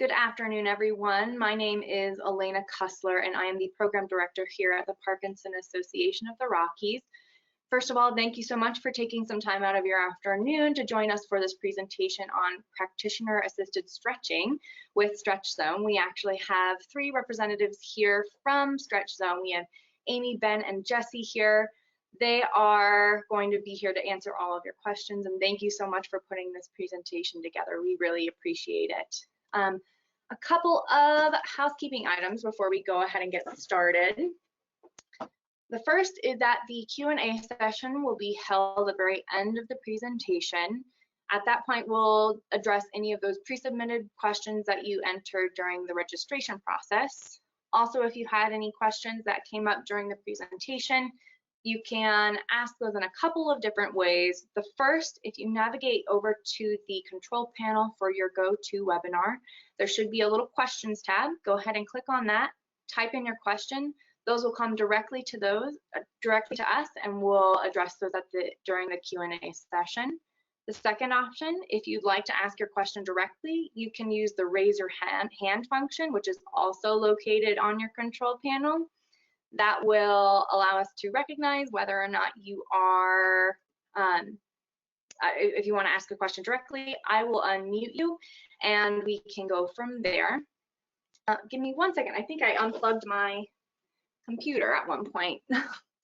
Good afternoon, everyone. My name is Elena Kussler, and I am the Program Director here at the Parkinson Association of the Rockies. First of all, thank you so much for taking some time out of your afternoon to join us for this presentation on practitioner-assisted stretching with Stretch Zone. We actually have three representatives here from Stretch Zone. We have Amy, Ben, and Jesse here. They are going to be here to answer all of your questions, and thank you so much for putting this presentation together. We really appreciate it. A couple of housekeeping items before we go ahead and get started. The first is that the Q&A session will be held at the very end of the presentation. At that point, we'll address any of those pre-submitted questions that you entered during the registration process. Also, if you had any questions that came up during the presentation, you can ask those in a couple of different ways. The first, if you navigate over to the control panel for your GoToWebinar, there should be a little questions tab. Go ahead and click on that, type in your question. Those will come directly to us, and we'll address those during the Q&A session. The second option, if you'd like to ask your question directly, you can use the raise your hand function, which is also located on your control panel. That will allow us to recognize whether or not you are, if you want to ask a question directly, I will unmute you and we can go from there. Give me 1 second. I think I unplugged my computer at one point.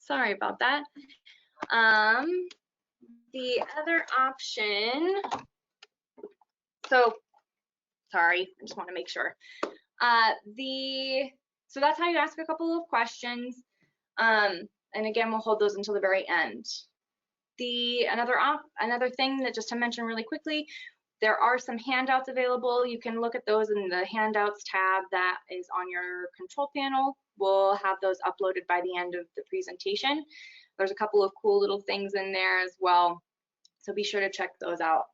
Sorry about that. The other option, so sorry, I just want to make sure. So that's how you ask a couple of questions. And again, we'll hold those until the very end. Another thing that just to mention really quickly, there are some handouts available. You can look at those in the handouts tab that is on your control panel. We'll have those uploaded by the end of the presentation. There's a couple of cool little things in there as well, so be sure to check those out.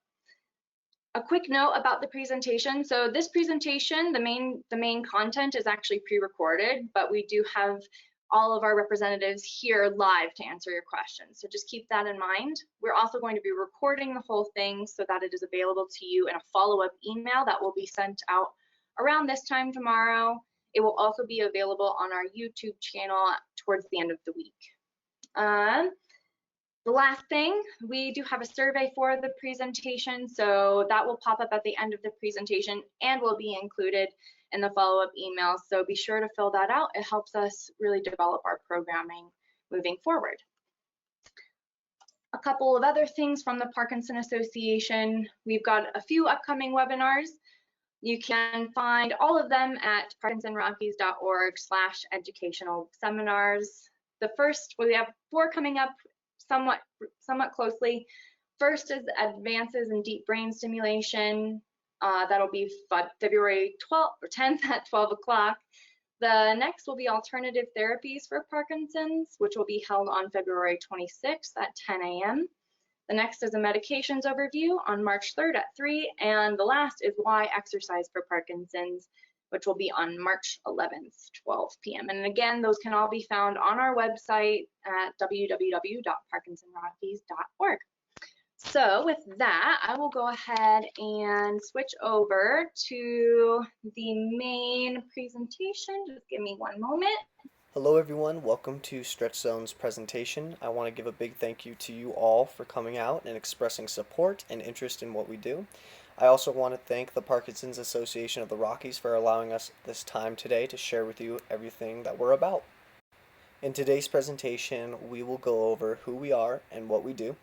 A quick note about the presentation. So this presentation, the main content is actually pre-recorded, but we do have all of our representatives here live to answer your questions. So just keep that in mind. We're also going to be recording the whole thing so that it is available to you in a follow-up email that will be sent out around this time tomorrow. It will also be available on our YouTube channel towards the end of the week. The last thing, we do have a survey for the presentation, so that will pop up at the end of the presentation and will be included in the follow-up email. So be sure to fill that out. It helps us really develop our programming moving forward. A couple of other things from the Parkinson Association. We've got a few upcoming webinars. You can find all of them at parkinsonrockies.org/educational seminars. The first, we have 4 coming up somewhat closely. First is Advances in Deep Brain Stimulation. That'll be February 12th or 10th at 12 o'clock. The next will be Alternative Therapies for Parkinson's, which will be held on February 26th at 10 a.m. The next is a Medications Overview on March 3rd at 3, and the last is Why Exercise for Parkinson's, which will be on March 11th, 12 p.m. And again, those can all be found on our website at www.parkinsonrockies.org. So with that, I will go ahead and switch over to the main presentation. Just give me 1 moment. Hello everyone, welcome to Stretch Zone's presentation. I want to give a big thank you to you all for coming out and expressing support and interest in what we do. I also want to thank the Parkinson's Association of the Rockies for allowing us this time today to share with you everything that we're about. In today's presentation, we will go over who we are and what we do.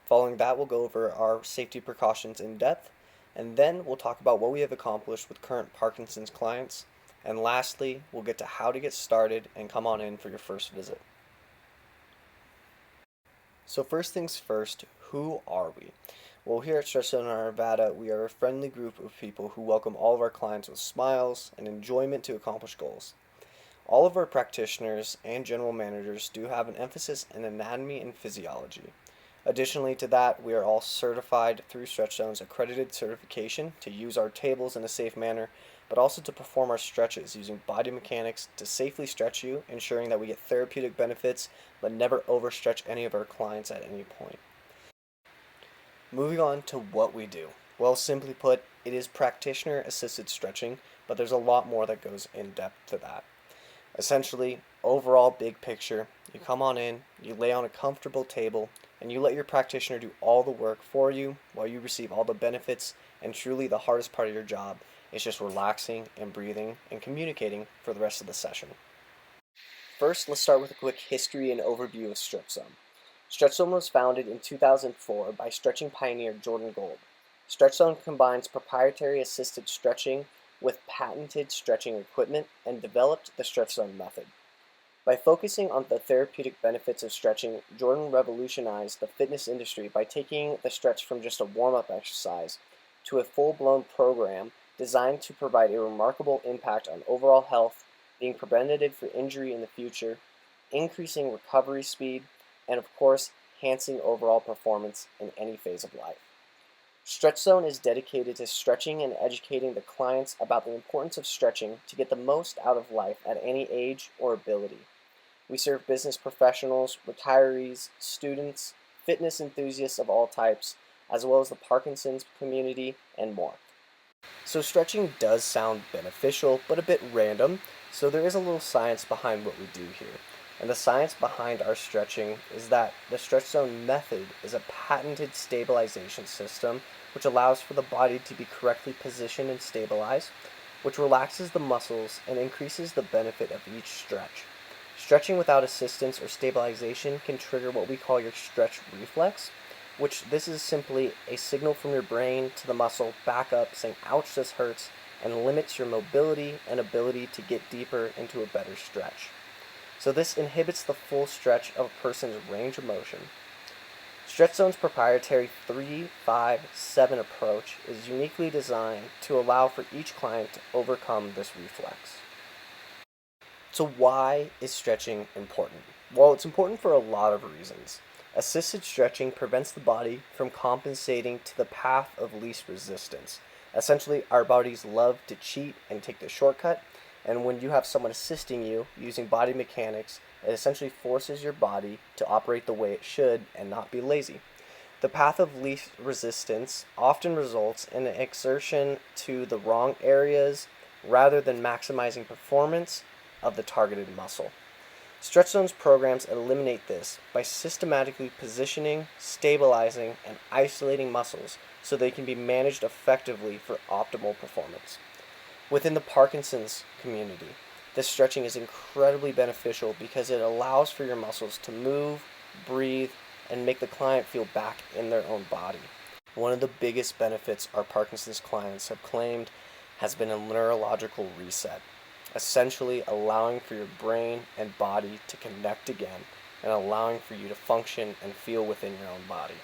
Following that, we'll go over our safety precautions in depth, and then we'll talk about what we have accomplished with current Parkinson's clients. And lastly, we'll get to how to get started and come on in for your first visit. So first things first, who are we? Well, here at Stretch Zone in Arvada, we are a friendly group of people who welcome all of our clients with smiles and enjoyment to accomplish goals. All of our practitioners and general managers do have an emphasis in anatomy and physiology. Additionally to that, we are all certified through Stretch Zone's accredited certification to use our tables in a safe manner, but also to perform our stretches using Biomechanics to safely stretch you, ensuring that we get therapeutic benefits, but never overstretch any of our clients at any point. Moving on to what we do. Well, simply put, It is practitioner-assisted stretching, but there's a lot more that goes in depth to that. Essentially, overall big picture, you come on in, you lay on a comfortable table, and you let your practitioner do all the work for you while you receive all the benefits, and truly the hardest part of your job is just relaxing and breathing and communicating for the rest of the session. First, let's start with a quick history and overview of Stretch Zone. Stretch Zone was founded in 2004 by stretching pioneer Jordan Gold. Stretch Zone combines proprietary assisted stretching with patented stretching equipment and developed the Stretch Zone method. By focusing on the therapeutic benefits of stretching, Jordan revolutionized the fitness industry by taking the stretch from just a warm-up exercise to a full-blown program designed to provide a remarkable impact on overall health, being preventative for injury in the future, increasing recovery speed, and of course, enhancing overall performance in any phase of life. Stretch Zone is dedicated to stretching and educating the clients about the importance of stretching to get the most out of life at any age or ability. We serve business professionals, retirees, students, fitness enthusiasts of all types, as well as the Parkinsons community and more. So stretching does sound beneficial, but a bit random, so there is a little science behind what we do here. And the science behind our stretching is that the Stretch Zone method is a patented stabilization system which allows for the body to be correctly positioned and stabilized, which relaxes the muscles and increases the benefit of each stretch. Stretching without assistance or stabilization can trigger what we call your stretch reflex, which this is simply a signal from your brain to the muscle back up saying, ouch, this hurts, and limits your mobility and ability to get deeper into a better stretch. So this inhibits the full stretch of a person's range of motion. Stretch Zone's proprietary 3-5-7 approach is uniquely designed to allow for each client to overcome this reflex. So why is stretching important? Well, it's important for a lot of reasons. Assisted stretching prevents the body from compensating to the path of least resistance. Essentially, our bodies love to cheat and take the shortcut, and when you have someone assisting you using body mechanics, it essentially forces your body to operate the way it should and not be lazy. The path of least resistance often results in an exertion to the wrong areas rather than maximizing performance of the targeted muscle. Stretch Zone's programs eliminate this by systematically positioning, stabilizing, and isolating muscles so they can be managed effectively for optimal performance. Within the Parkinsons community, this stretching is incredibly beneficial because it allows for your muscles to move, breathe, and make the client feel back in their own body. One of the biggest benefits our Parkinson's clients have claimed has been a neurological reset, essentially allowing for your brain and body to connect again and allowing for you to function and feel within your own body.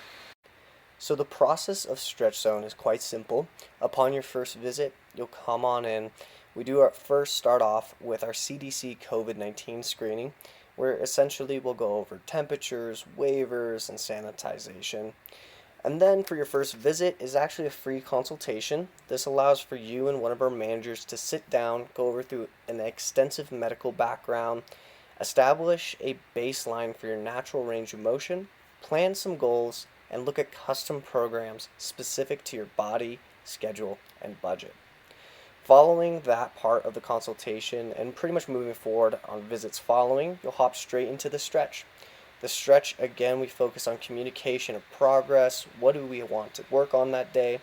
So the process of Stretch Zone is quite simple. Upon your first visit, you'll come on in. We do start off with our CDC COVID-19 screening, where essentially we'll go over temperatures, waivers, and sanitization. And then for your first visit is actually a free consultation. This allows for you and one of our managers to sit down, go over through an extensive medical background, establish a baseline for your natural range of motion, plan some goals, and look at custom programs specific to your body, schedule, and budget. Following that part of the consultation and pretty much moving forward on visits following, you'll hop straight into the stretch. The stretch, again, we focus on communication of progress. What do we want to work on that day?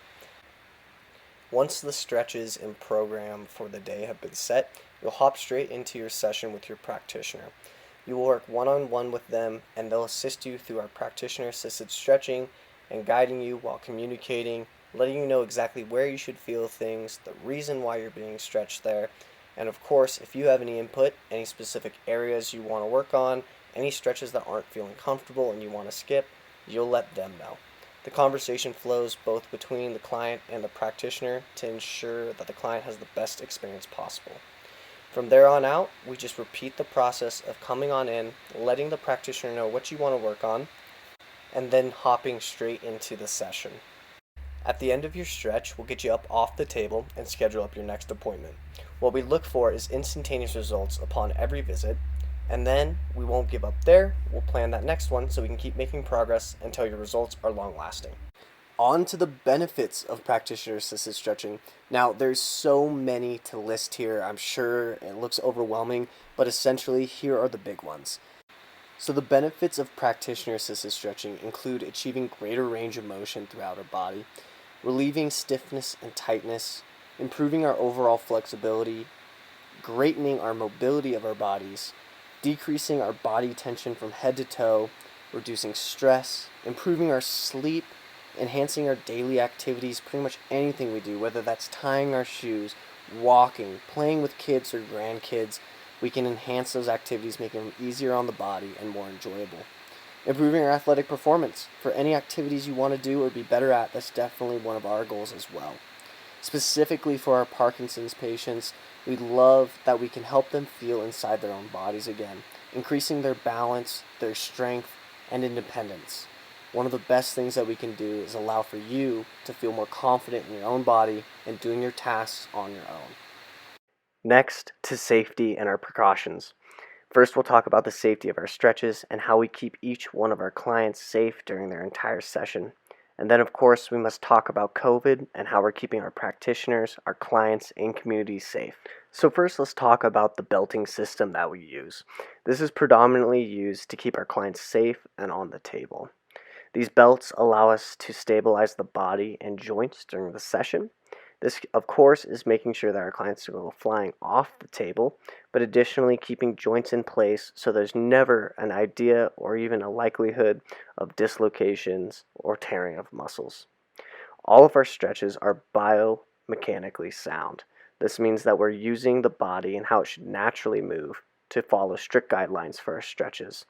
Once the stretches and program for the day have been set, you'll hop straight into your session with your practitioner. You will work one-on-one with them, and they'll assist you through our practitioner-assisted stretching and guiding you while communicating, letting you know exactly where you should feel things, the reason why you're being stretched there, and of course, if you have any input, any specific areas you want to work on, any stretches that aren't feeling comfortable and you want to skip, you'll let them know. The conversation flows both between the client and the practitioner to ensure that the client has the best experience possible. From there on out, we just repeat the process of coming on in, letting the practitioner know what you want to work on, and then hopping straight into the session. At the end of your stretch, we'll get you up off the table and schedule up your next appointment. What we look for is instantaneous results upon every visit, and then we won't give up there. We'll plan that next one so we can keep making progress until your results are long-lasting. On to the benefits of practitioner-assisted stretching. Now, there's so many to list here. I'm sure it looks overwhelming, but essentially, here are the big ones. So the benefits of practitioner-assisted stretching include achieving greater range of motion throughout our body, relieving stiffness and tightness, improving our overall flexibility, greatening our mobility of our bodies, decreasing our body tension from head to toe, reducing stress, improving our sleep, enhancing our daily activities, pretty much anything we do, whether that's tying our shoes, walking, playing with kids or grandkids, we can enhance those activities, making them easier on the body and more enjoyable. Improving our athletic performance. For any activities you want to do or be better at, that's definitely one of our goals as well. Specifically for our Parkinson's patients, we love that we can help them feel inside their own bodies again, increasing their balance, their strength, and independence. One of the best things that we can do is allow for you to feel more confident in your own body and doing your tasks on your own. Next, to safety and our precautions. First, we'll talk about the safety of our stretches and how we keep each one of our clients safe during their entire session. And then, of course, we must talk about COVID and how we're keeping our practitioners, our clients, and communities safe. So first, let's talk about the belting system that we use. This is predominantly used to keep our clients safe and on the table. These belts allow us to stabilize the body and joints during the session. This, of course, is making sure that our clients don't go flying off the table, but additionally keeping joints in place so there's never an idea or even a likelihood of dislocations or tearing of muscles. All of our stretches are biomechanically sound. This means that we're using the body and how it should naturally move to follow strict guidelines for our stretches.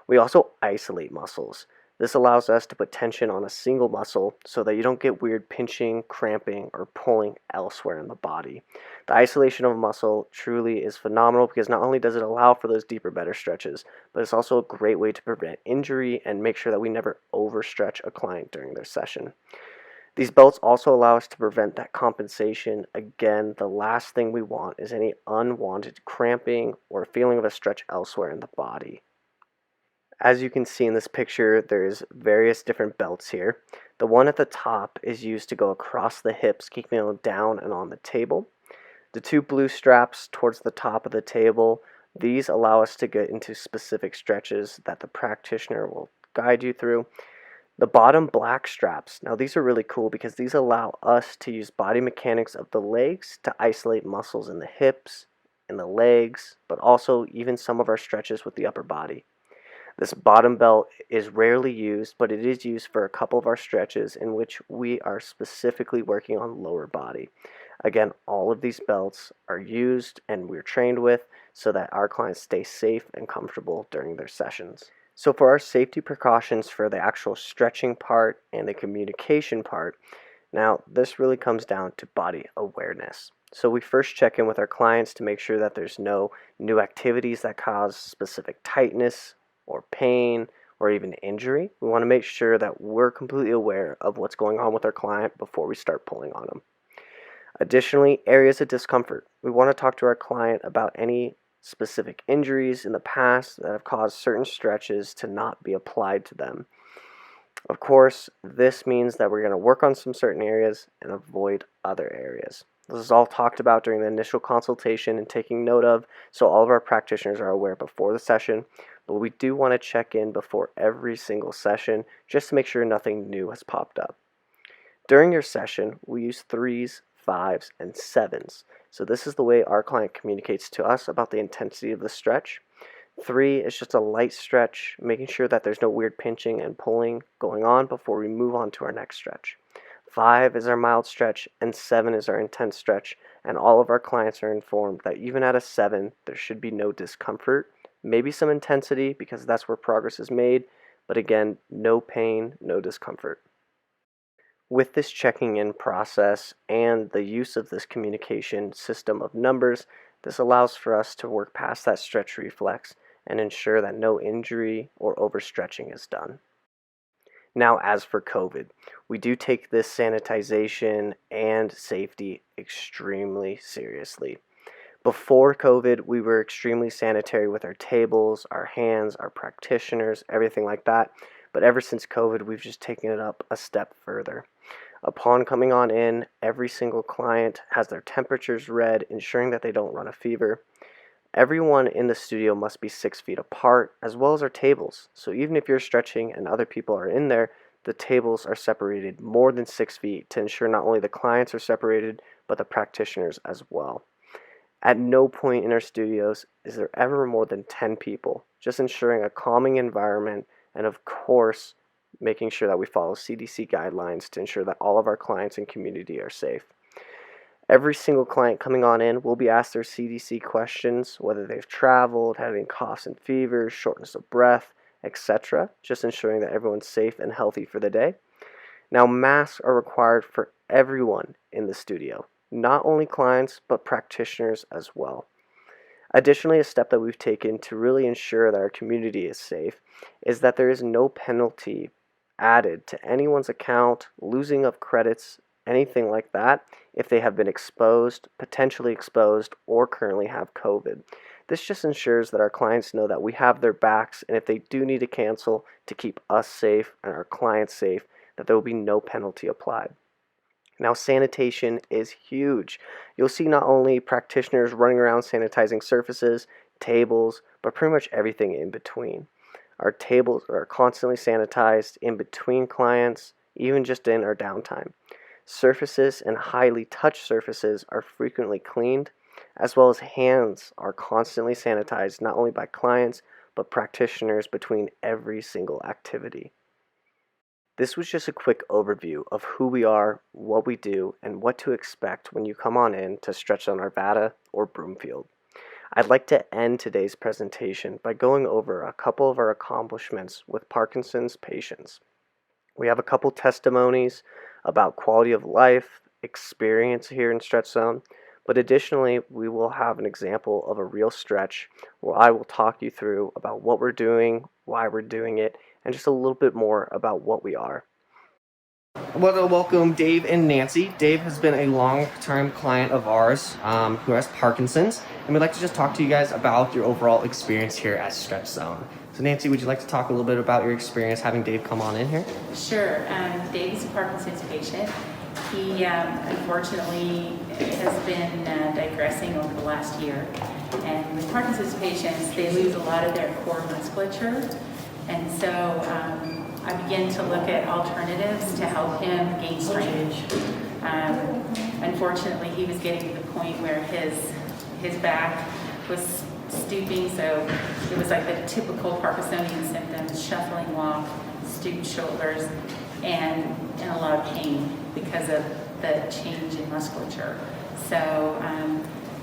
We also isolate muscles. This allows us to put tension on a single muscle so that you don't get weird pinching, cramping, or pulling elsewhere in the body. The isolation of a muscle truly is phenomenal because not only does it allow for those deeper, better stretches, but it's also a great way to prevent injury and make sure that we never overstretch a client during their session. These belts also allow us to prevent that compensation. Again, the last thing we want is any unwanted cramping or feeling of a stretch elsewhere in the body. As you can see in this picture, there's various different belts here. The one at the top is used to go across the hips, keeping them down and on the table. The two blue straps towards the top of the table, these allow us to get into specific stretches that the practitioner will guide you through. The bottom black straps, now these are really cool because these allow us to use body mechanics of the legs to isolate muscles in the hips, in the legs, but also even some of our stretches with the upper body. This bottom belt is rarely used, but it is used for a couple of our stretches in which we are specifically working on lower body. Again, all of these belts are used and we're trained with so that our clients stay safe and comfortable during their sessions. So for our safety precautions for the actual stretching part and the communication part, now this really comes down to body awareness. So we first check in with our clients to make sure that there's no new activities that cause specific tightness or pain or even injury. We want to make sure that we're completely aware of what's going on with our client before we start pulling on them. Additionally, areas of discomfort. We want to talk to our client about any specific injuries in the past that have caused certain stretches to not be applied to them. Of course, this means that we're going to work on some certain areas and avoid other areas. This is all talked about during the initial consultation and taking note of, so all of our practitioners are aware before the session, but we do want to check in before every single session just to make sure nothing new has popped up. During your session, we use 3s, 5s, and 7s. So this is the way our client communicates to us about the intensity of the stretch. 3 is just a light stretch, making sure that there's no weird pinching and pulling going on before we move on to our next stretch. 5 is our mild stretch, and 7 is our intense stretch, and all of our clients are informed that even at a 7, there should be no discomfort, maybe some intensity because that's where progress is made, but again, no pain, no discomfort. With this checking in process and the use of this communication system of numbers, this allows for us to work past that stretch reflex and ensure that no injury or overstretching is done. Now, as for COVID, we do take this sanitization and safety extremely seriously. Before COVID, we were extremely sanitary with our tables, our hands, our practitioners, everything like that. but ever since COVID, we've just taken it up a step further. Upon coming on in, every single client has their temperatures read, ensuring that they don't run a fever. Everyone in the studio must be 6 feet apart, as well as our tables. So even if you're stretching and other people are in there, the tables are separated more than 6 feet to ensure not only the clients are separated, but the practitioners as well. At no point in our studios is there ever more than 10 people, just ensuring a calming environment and, of course, making sure that we follow CDC guidelines to ensure that all of our clients and community are safe. Every single client coming on in will be asked their CDC questions, whether they've traveled, had any coughs and fevers, shortness of breath, etc., just ensuring that everyone's safe and healthy for the day. Now, masks are required for everyone in the studio, not only clients, but practitioners as well. Additionally, a step that we've taken to really ensure that our community is safe is that there is no penalty added to anyone's account, losing of credits, anything like that, if they have been exposed, potentially exposed, or currently have COVID. This just ensures that our clients know that we have their backs, and if they do need to cancel to keep us safe and our clients safe, that there will be no penalty applied. Now, sanitation is huge. You'll see not only practitioners running around sanitizing surfaces, tables, but pretty much everything in between. Our tables are constantly sanitized in between clients, even just in our downtime. Surfaces and highly touched surfaces are frequently cleaned, as well as hands are constantly sanitized not only by clients, but practitioners between every single activity. This was just a quick overview of who we are, what we do, and what to expect when you come on in to Stretch Zone Arvada or Broomfield. I'd like to end today's presentation by going over a couple of our accomplishments with Parkinson's patients. We have a couple testimonies about quality of life, experience here in Stretch Zone, but additionally, we will have an example of a real stretch where I will talk you through about what we're doing, why we're doing it, and just a little bit more about what we are. I want to welcome Dave and Nancy. Dave has been a long-term client of ours who has Parkinson's, and we'd like to just talk to you guys about your overall experience here at Stretch Zone. So Nancy, would you like to talk a little bit about your experience having Dave come on in here? Sure. Dave's a Parkinson's patient. He unfortunately has been digressing over the last year. And with Parkinson's patients, they lose a lot of their core musculature. And so I began to look at alternatives to help him gain strength. Unfortunately, he was getting to the point where his back was stooping, so it was like the typical Parkinsonian symptoms: shuffling walk, stooped shoulders, and a lot of pain because of the change in musculature. So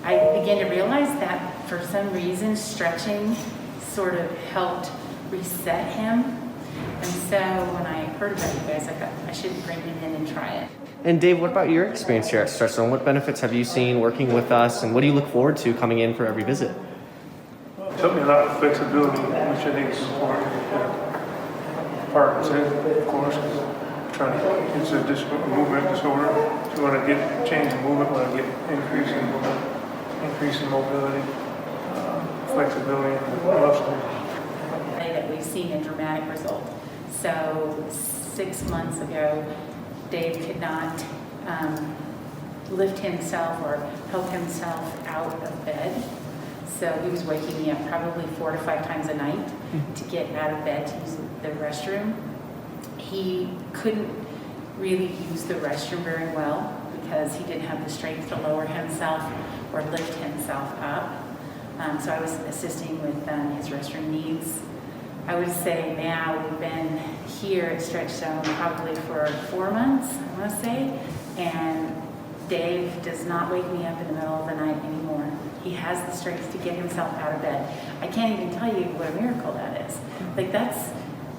I began to realize that for some reason stretching sort of helped reset him. And so when I heard about you guys, I thought I should bring him in and try it. And Dave, what about your experience here at Stretch Zone? What benefits have you seen working with us, and what do you look forward to coming in for every visit? It took me a lot of flexibility, which I think is important. Parkinson's, of course, it's a movement disorder. So when I get change in movement, when I get increase in movement, increase in mobility, flexibility in the muscles. That we've seen a dramatic result. So 6 months ago, Dave could not lift himself or help himself out of bed. So he was waking me up probably 4 to 5 times a night to get out of bed to use the restroom. He couldn't really use the restroom very well because he didn't have the strength to lower himself or lift himself up. So I was assisting with his restroom needs. I would say now we've been here at Stretch Zone probably for 4 months, I want to say, and Dave does not wake me up in the middle of the night anymore. He has the strength to get himself out of bed. I can't even tell you what a miracle that is. Like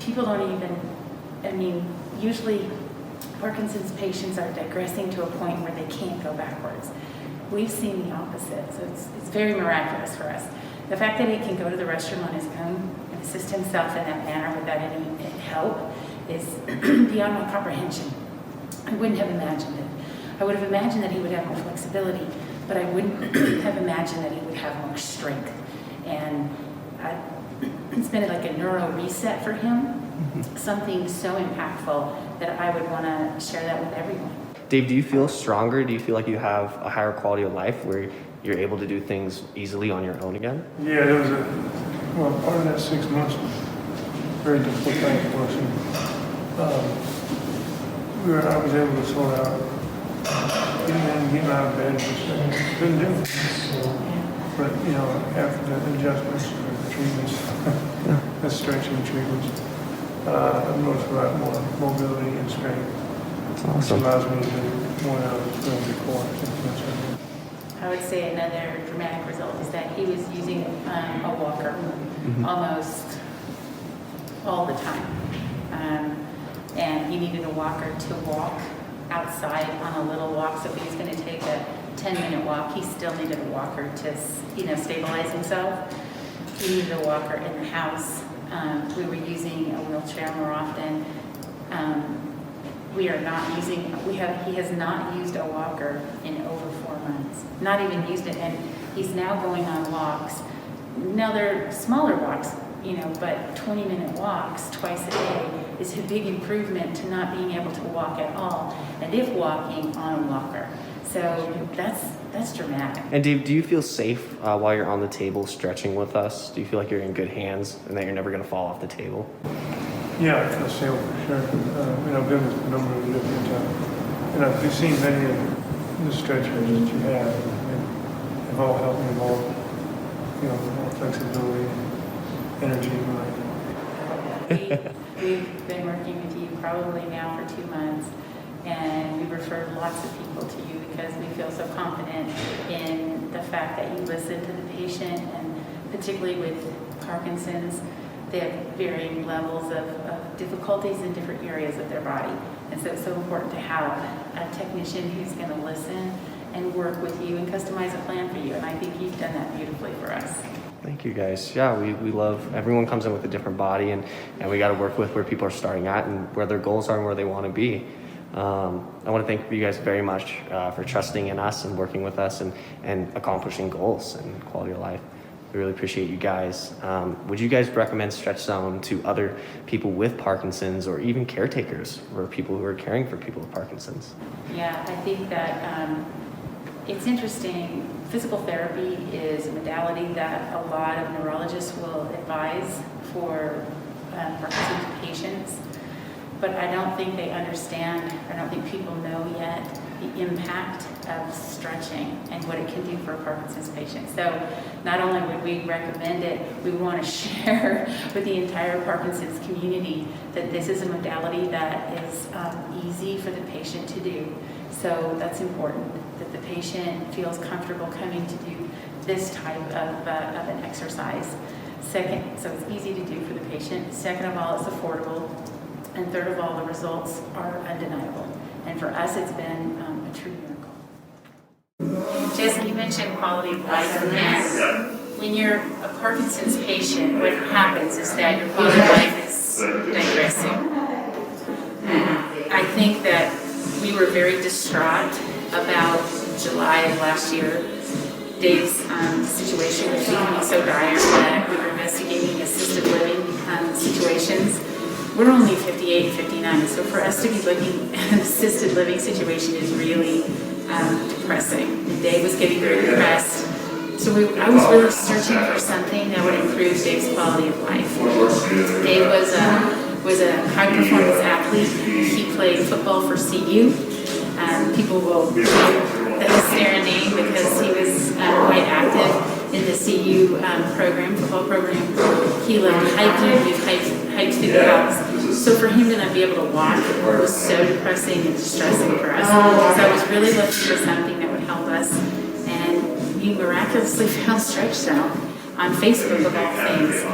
people don't even, usually Parkinson's patients are digressing to a point where they can't go backwards. We've seen the opposite, so it's very miraculous for us. The fact that he can go to the restroom on his own and assist himself in that manner without any help is beyond my comprehension. I wouldn't have imagined it. I would have imagined that he would have more flexibility, but I wouldn't have imagined that he would have more strength. And it's been like a neuro reset for him. something so impactful that I would want to share that with everyone. Dave, do you feel stronger? Do you feel like you have a higher quality of life where you're able to do things easily on your own again? Yeah, there was part of that 6 months was very difficult time for us. I was able to sort out getting out of bed, which I couldn't do. But, after the adjustments, the treatments, the stretching treatments, I've noticed a lot more mobility and strength. That's awesome. Which allows me to do more than I was doing before. I would say another dramatic result is that he was using a walker almost all the time. And he needed a walker to walk outside on a little walk. So if he was going to take a 10-minute walk, he still needed a walker to stabilize himself. He needed a walker in the house. We were using a wheelchair more often. He has not used a walker in over 4 months. Not even used it, and he's now going on walks. Now they're smaller walks, but 20-minute walks twice a day is a big improvement to not being able to walk at all, and if walking, on a walker. So that's dramatic. And Dave, do you feel safe while you're on the table stretching with us? Do you feel like you're in good hands and that you're never going to fall off the table? Yeah, I feel safe for sure. I've been with a number of different and I've seen many of the stretchers that you have. They've all helped me more, more flexibility and energy in life. We've been working with you probably now for 2 months, and we referred lots of people to you because we feel so confident in the fact that you listen to the patient, and particularly with Parkinson's, they have varying levels of difficulties in different areas of their body. And so it's so important to have a technician who's going to listen and work with you and customize a plan for you. And I think you've done that beautifully for us. Thank you guys. Yeah, we love, everyone comes in with a different body, and we got to work with where people are starting at and where their goals are and where they want to be. I want to thank you guys very much for trusting in us and working with us and accomplishing goals and quality of life. We really appreciate you guys. Would you guys recommend Stretch Zone to other people with Parkinson's or even caretakers or people who are caring for people with Parkinson's? Yeah, I think that it's interesting. Physical therapy is a modality that a lot of neurologists will advise for Parkinson's patients, but I don't think they understand, I don't think people know yet the impact of stretching and what it can do for a Parkinson's patient. So not only would we recommend it, we want to share with the entire Parkinson's community that this is a modality that is easy for the patient to do. So that's important, that the patient feels comfortable coming to do this type of an exercise. Second, so it's easy to do for the patient. Second of all, it's affordable. And third of all, the results are undeniable. And for us, it's been a true miracle. Jesse, you mentioned quality of life, and when you're a Parkinson's patient, what happens is that your quality of life is digressing. I think that we were very distraught about July of last year. Dave's situation was becoming so dire that we were investigating assisted living situations. We're only 58, 59, so for us to be looking at an assisted living situation is really depressing. Dave was getting very depressed, so I was really searching for something that would improve Dave's quality of life. Dave was a high-performance athlete. He played football for CU. People will know that he's their name because he was quite active in the CU football program. He loved hiking. We've hiked through the Alps. So for him to not be able to walk was so depressing and distressing for us. So I was really looking for something that would help us. And we miraculously found Stretch Zone on Facebook of all things.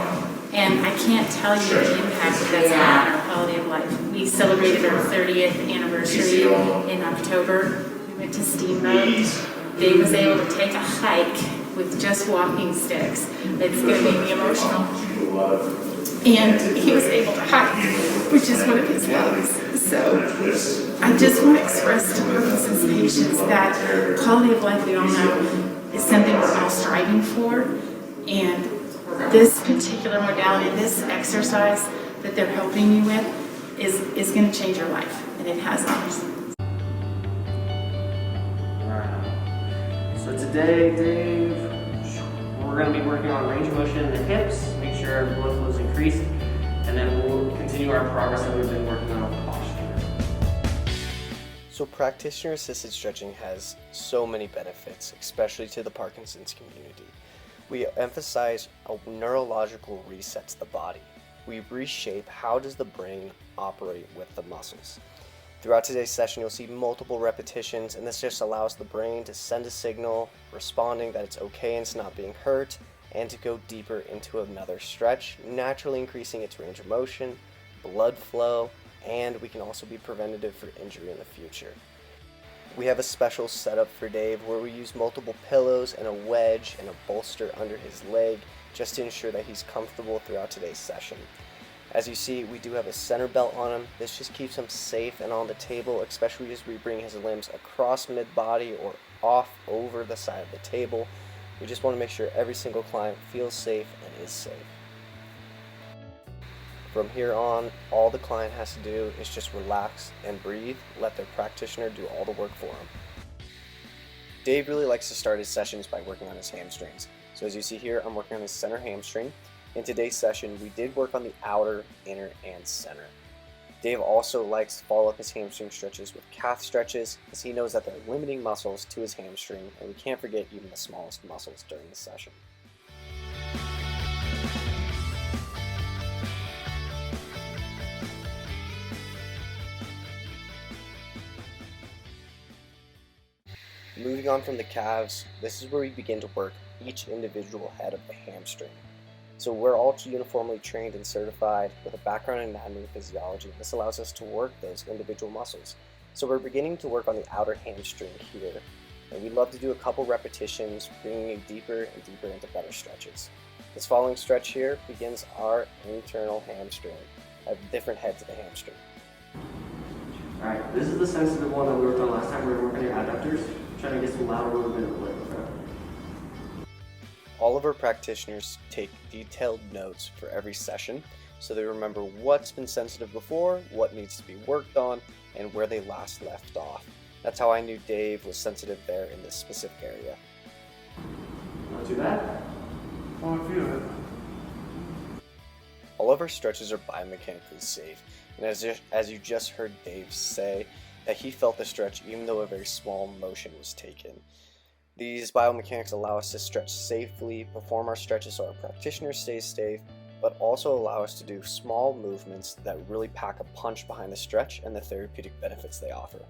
And I can't tell you the impact that that's had on our quality of life. We celebrated our 30th anniversary in October. We went to Steamboat. Dave was able to take a hike with just walking sticks. It's going to make me emotional. And he was able to hike, which is one of his loves. So I just want to express to Parkinson's patients that quality of life, we all know, is something we're all striving for. And this particular modality, this exercise, that they're helping you with is going to change your life, and it has ours. Alright, so today, Dave, we're going to be working on range of motion in the hips, make sure our blood flow is increased, and then we'll continue our progress that we've been working on with posture. So practitioner assisted stretching has so many benefits, especially to the Parkinson's community. We emphasize a neurological reset to the body. We reshape how does the brain operate with the muscles. Throughout today's session, you'll see multiple repetitions, and this just allows the brain to send a signal responding that it's okay and it's not being hurt, and to go deeper into another stretch, naturally increasing its range of motion, blood flow, and we can also be preventative for injury in the future. We have a special setup for Dave where we use multiple pillows and a wedge and a bolster under his leg just to ensure that he's comfortable throughout today's session. As you see, we do have a center belt on him. This just keeps him safe and on the table, especially as we bring his limbs across mid-body or off over the side of the table. We just want to make sure every single client feels safe and is safe. From here on, all the client has to do is just relax and breathe, let their practitioner do all the work for him. Dave really likes to start his sessions by working on his hamstrings. So as you see here, I'm working on his center hamstring. In today's session, we did work on the outer, inner, and center. Dave also likes to follow up his hamstring stretches with calf stretches, as he knows that they're limiting muscles to his hamstring, and we can't forget even the smallest muscles during the session. Moving on from the calves, this is where we begin to work each individual head of the hamstring. So we're all uniformly trained and certified with a background in anatomy and physiology. This allows us to work those individual muscles. So we're beginning to work on the outer hamstring here. And we love to do a couple repetitions, bringing you deeper and deeper into better stretches. This following stretch here begins our internal hamstring, a different head to the hamstring. Alright, this is the sensitive one that we worked on last time. We were working on your adductors, trying to get some louder movement of the leg. All of our practitioners take detailed notes for every session, so they remember what's been sensitive before, what needs to be worked on, and where they last left off. That's how I knew Dave was sensitive there in this specific area. Not too bad. Oh, I feel it. All of our stretches are biomechanically safe, and as you just heard Dave say, that he felt the stretch even though a very small motion was taken. These biomechanics allow us to stretch safely, perform our stretches so our practitioner stays safe, but also allow us to do small movements that really pack a punch behind the stretch and the therapeutic benefits they offer.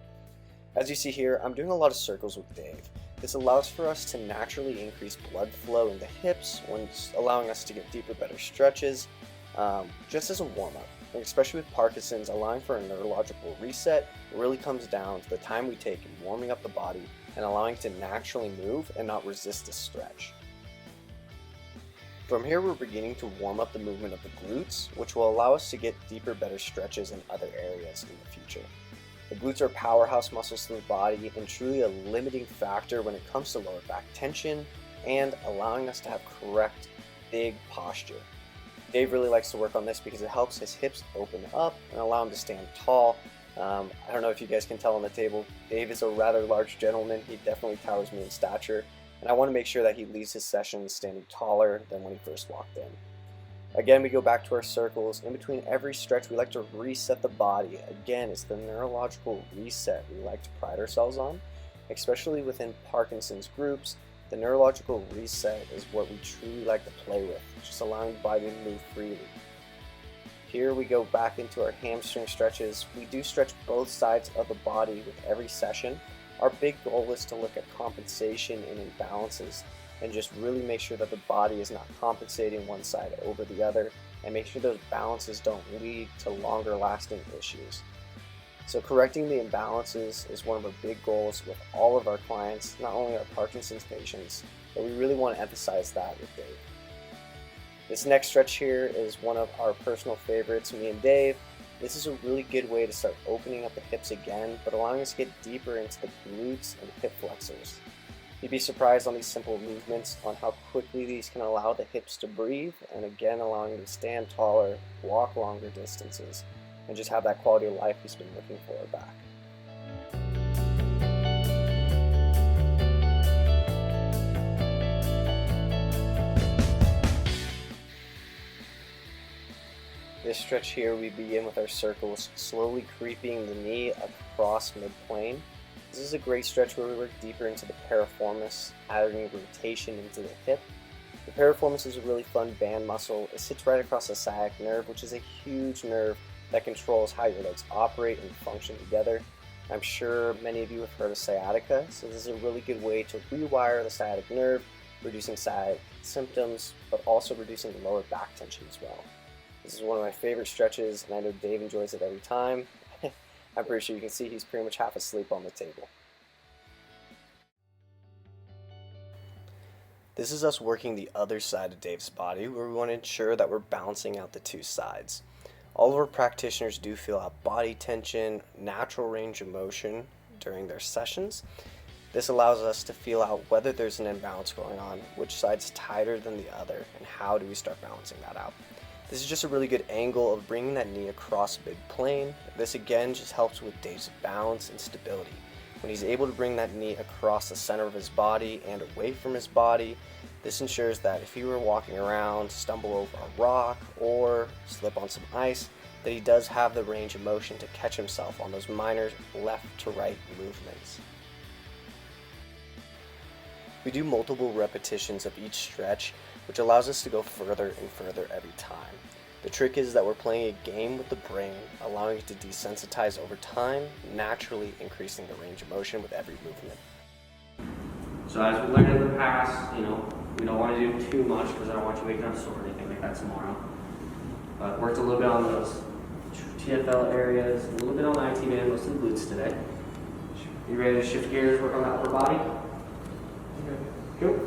As you see here, I'm doing a lot of circles with Dave. This allows for us to naturally increase blood flow in the hips, when allowing us to get deeper, better stretches, just as a warm-up. And especially with Parkinson's, allowing for a neurological reset really comes down to the time we take in warming up the body and allowing it to naturally move and not resist the stretch. From here, we're beginning to warm up the movement of the glutes, which will allow us to get deeper, better stretches in other areas in the future. The glutes are powerhouse muscles to the body and truly a limiting factor when it comes to lower back tension and allowing us to have correct, big posture. Dave really likes to work on this because it helps his hips open up and allow him to stand tall. I don't know if you guys can tell on the table, Dave is a rather large gentleman. He definitely towers me in stature, and I want to make sure that he leaves his sessions standing taller than when he first walked in. Again, we go back to our circles. In between every stretch, we like to reset the body. Again, it's the neurological reset we like to pride ourselves on, especially within Parkinson's groups. The neurological reset is what we truly like to play with, just allowing the body to move freely. Here we go back into our hamstring stretches. We do stretch both sides of the body with every session. Our big goal is to look at compensation and imbalances and just really make sure that the body is not compensating one side over the other and make sure those balances don't lead to longer lasting issues. So correcting the imbalances is one of our big goals with all of our clients, not only our Parkinson's patients, but we really want to emphasize that with Dave. This next stretch here is one of our personal favorites, me and Dave. This is a really good way to start opening up the hips again, but allowing us to get deeper into the glutes and hip flexors. You'd be surprised on these simple movements on how quickly these can allow the hips to breathe, and again allowing you to stand taller, walk longer distances, and just have that quality of life he's been looking for back. This stretch here, we begin with our circles, slowly creeping the knee across midplane. This is a great stretch where we work deeper into the piriformis, adding rotation into the hip. The piriformis is a really fun band muscle. It sits right across the sciatic nerve, which is a huge nerve that controls how your legs operate and function together. I'm sure many of you have heard of sciatica, so this is a really good way to rewire the sciatic nerve, reducing sciatic symptoms, but also reducing the lower back tension as well. This is one of my favorite stretches, and I know Dave enjoys it every time. I'm pretty sure you can see he's pretty much half asleep on the table. This is us working the other side of Dave's body, where we want to ensure that we're balancing out the two sides. All of our practitioners do feel out body tension, natural range of motion during their sessions. This allows us to feel out whether there's an imbalance going on, which side's tighter than the other, and how do we start balancing that out. This is just a really good angle of bringing that knee across midplane. This again just helps with Dave's balance and stability. When he's able to bring that knee across the center of his body and away from his body, this ensures that if he were walking around, stumble over a rock, or slip on some ice, that he does have the range of motion to catch himself on those minor left to right movements. We do multiple repetitions of each stretch, which allows us to go further and further every time. The trick is that we're playing a game with the brain, allowing it to desensitize over time, naturally increasing the range of motion with every movement. So as we learned in the past, we don't want to do too much because I don't want you waking up sore or anything like that tomorrow. But worked a little bit on those TFL areas, a little bit on the IT band, mostly glutes today. You ready to shift gears, work on the upper body? Cool.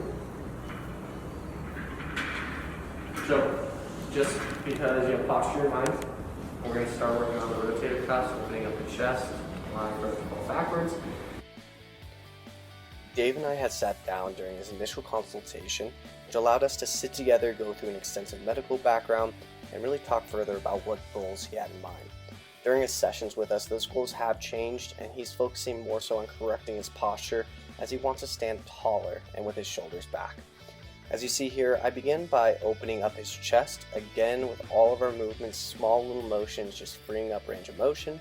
So, just because you have posture in mind, we're going to start working on the rotator cuffs, opening up the chest, allowing for it to fall backwards. Dave and I had sat down during his initial consultation, which allowed us to sit together, go through an extensive medical background, and really talk further about what goals he had in mind. During his sessions with us, those goals have changed, and he's focusing more so on correcting his posture as he wants to stand taller and with his shoulders back. As you see here, I begin by opening up his chest, again with all of our movements, small little motions, just freeing up range of motion.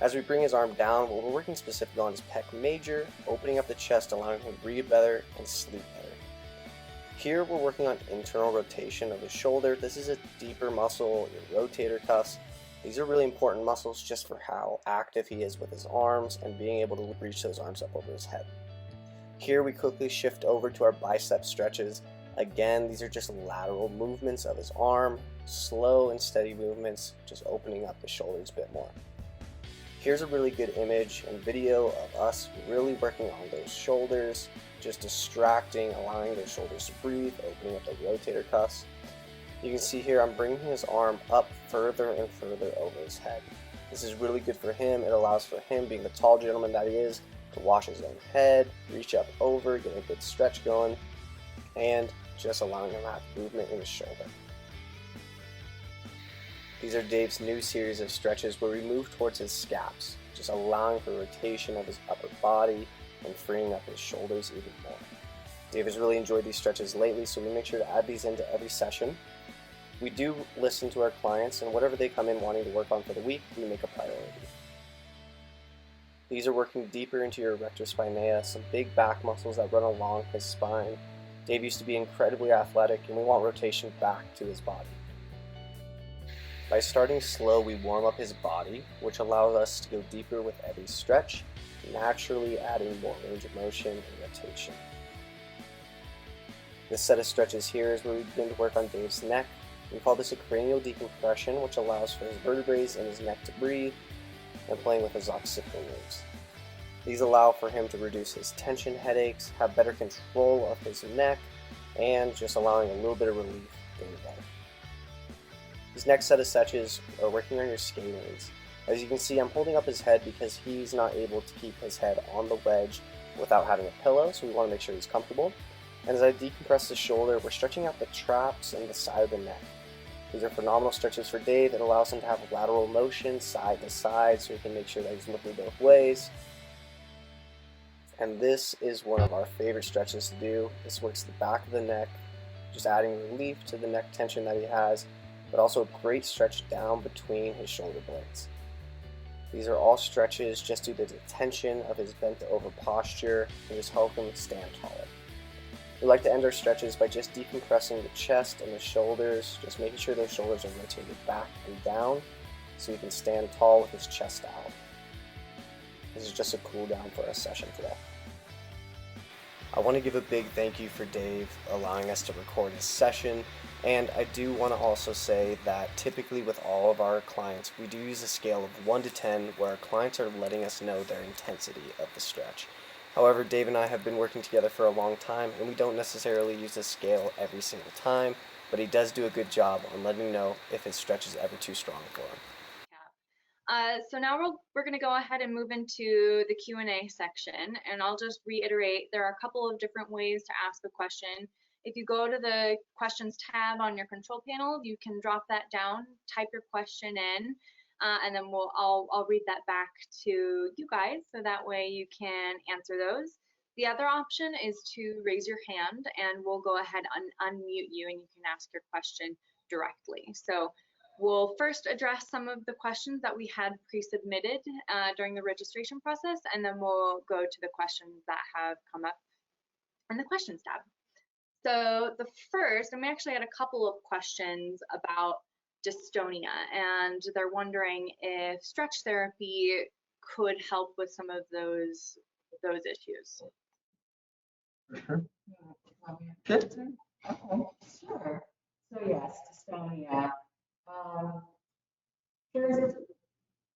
As we bring his arm down, we're working specifically on his pec major, opening up the chest, allowing him to breathe better and sleep better. Here we're working on internal rotation of his shoulder. This is a deeper muscle, your rotator cuffs. These are really important muscles just for how active he is with his arms and being able to reach those arms up over his head. Here we quickly shift over to our bicep stretches. Again, these are just lateral movements of his arm, slow and steady movements, just opening up the shoulders a bit more. Here's a really good image and video of us really working on those shoulders, just distracting, allowing those shoulders to breathe, opening up the rotator cuffs. You can see here I'm bringing his arm up further and further over his head. This is really good for him. It allows for him, being the tall gentleman that he is, to wash his own head, reach up over, get a good stretch going, and just allowing him to have movement in his shoulder. These are Dave's new series of stretches where we move towards his scaps, just allowing for rotation of his upper body and freeing up his shoulders even more. Dave has really enjoyed these stretches lately, so we make sure to add these into every session. We do listen to our clients, and whatever they come in wanting to work on for the week, we make a priority. These are working deeper into your rectus spinae, some big back muscles that run along his spine. Dave used to be incredibly athletic, and we want rotation back to his body. By starting slow, we warm up his body, which allows us to go deeper with every stretch, naturally adding more range of motion and rotation. This set of stretches here is where we begin to work on Dave's neck. We call this a cranial decompression, which allows for his vertebrae in his neck to breathe, and playing with his occipital nerves. These allow for him to reduce his tension headaches, have better control of his neck, and just allowing a little bit of relief in the body. This next set of stretches are working on your scalenes. As you can see, I'm holding up his head because he's not able to keep his head on the wedge without having a pillow, so we want to make sure he's comfortable. And as I decompress the shoulder, we're stretching out the traps and the side of the neck. These are phenomenal stretches for Dave. It allows him to have lateral motion side to side so he can make sure that he's looking both ways. And this is one of our favorite stretches to do. This works the back of the neck, just adding relief to the neck tension that he has, but also a great stretch down between his shoulder blades. These are all stretches just due to the tension of his bent over posture and just help him stand taller. We like to end our stretches by just decompressing the chest and the shoulders, just making sure those shoulders are rotated back and down so he can stand tall with his chest out. This is just a cool down for our session today. I want to give a big thank you for Dave allowing us to record his session, and I do want to also say that typically with all of our clients, we do use a scale of 1 to 10 where our clients are letting us know their intensity of the stretch. However, Dave and I have been working together for a long time, and we don't necessarily use this scale every single time, but he does do a good job on letting me know if his stretch is ever too strong for him. So now we're going to go ahead and move into the Q&A section, and I'll just reiterate there are a couple of different ways to ask a question. If you go to the questions tab on your control panel, you can drop that down, type your question in, and then I'll read that back to you guys so that way you can answer those. The other option is to raise your hand, and we'll go ahead and unmute you and you can ask your question directly. So we'll first address some of the questions that we had pre-submitted during the registration process, and then we'll go to the questions that have come up in the questions tab. So the first, and we actually had a couple of questions about dystonia, and they're wondering if stretch therapy could help with some of those issues. Sure. Okay, sure. So yes, dystonia. Here's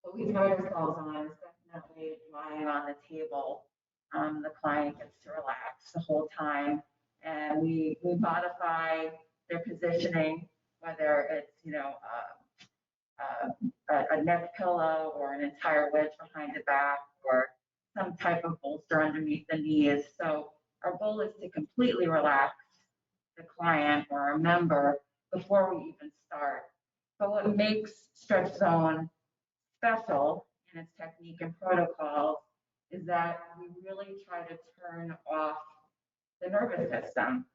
what we pride ourselves on is definitely lying on the table. The client gets to relax the whole time, and we modify their positioning, whether it's a neck pillow or an entire wedge behind the back or some type of bolster underneath the knees. So our goal is to completely relax the client or our member before we even start. But what makes Stretch Zone special in its technique and protocol is that we really try to turn off the nervous system,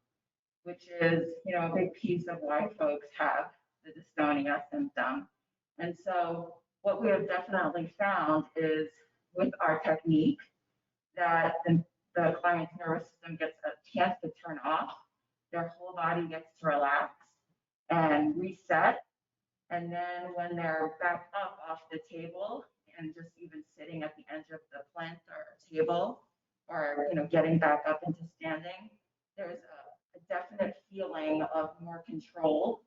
which is, a big piece of why folks have the dystonia symptom. And so what we have definitely found is with our technique that the client's nervous system gets a chance to turn off, their whole body gets to relax and reset. And then when they're back up off the table and just even sitting at the edge of the plinth or table or, getting back up into standing, there's a definite feeling of more control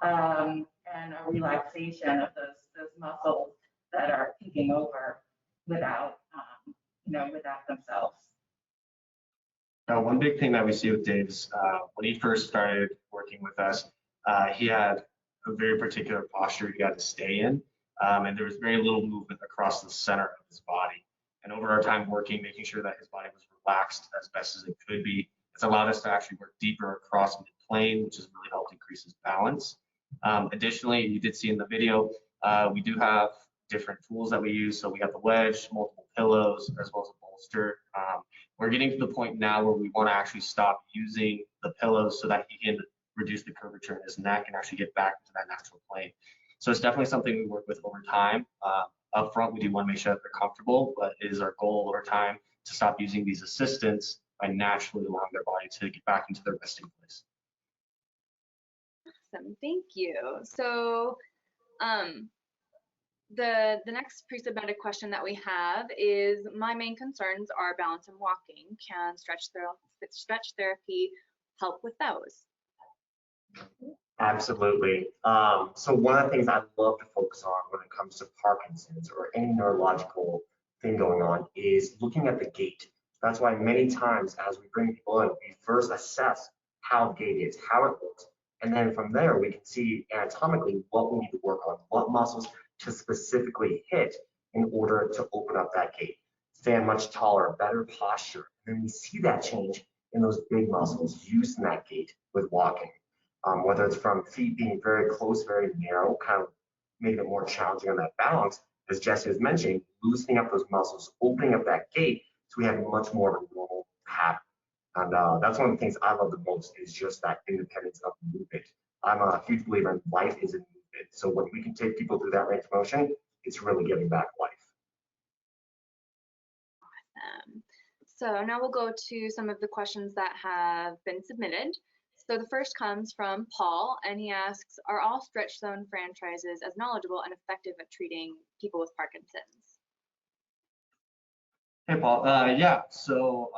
and a relaxation of those muscles that are taking over without themselves. One big thing that we see with Dave is when he first started working with us, he had a very particular posture he had to stay in, and there was very little movement across the center of his body. And over our time working, making sure that his body was relaxed as best as it could be, it's allowed us to actually work deeper across mid-plane, which has really helped increase his balance. Additionally, you did see in the video, we do have different tools that we use. So we have the wedge, multiple pillows, as well as a bolster. We're getting to the point now where we want to actually stop using the pillows so that he can reduce the curvature in his neck and actually get back into that natural plane. So it's definitely something we work with over time. Up front, we do want to make sure that they're comfortable, but it is our goal over time to stop using these assistants by naturally allowing their body to get back into their resting place. Awesome, thank you. So the next pre-submitted question that we have is, my main concerns are balance and walking. Can stretch therapy help with those? Absolutely. So one of the things I love to focus on when it comes to Parkinson's or any neurological thing going on is looking at the gait. That's why many times as we bring people in, we first assess how the gait is, how it looks. And then from there, we can see anatomically what we need to work on, what muscles to specifically hit in order to open up that gait. stand much taller, better posture. And then we see that change in those big muscles used in that gait with walking. Whether it's from feet being very close, very narrow, kind of making it more challenging on that balance, as Jesse was mentioning, loosening up those muscles, opening up that gait, so we have much more of a normal pattern. And that's one of the things I love the most is just that independence of movement. I'm a huge believer in life is in movement. So when we can take people through that range of motion, it's really giving back life. So now we'll go to some of the questions that have been submitted. So the first comes from Paul, and he asks, are all Stretch Zone franchises as knowledgeable and effective at treating people with Parkinson's? Hey, Paul. Yeah, so,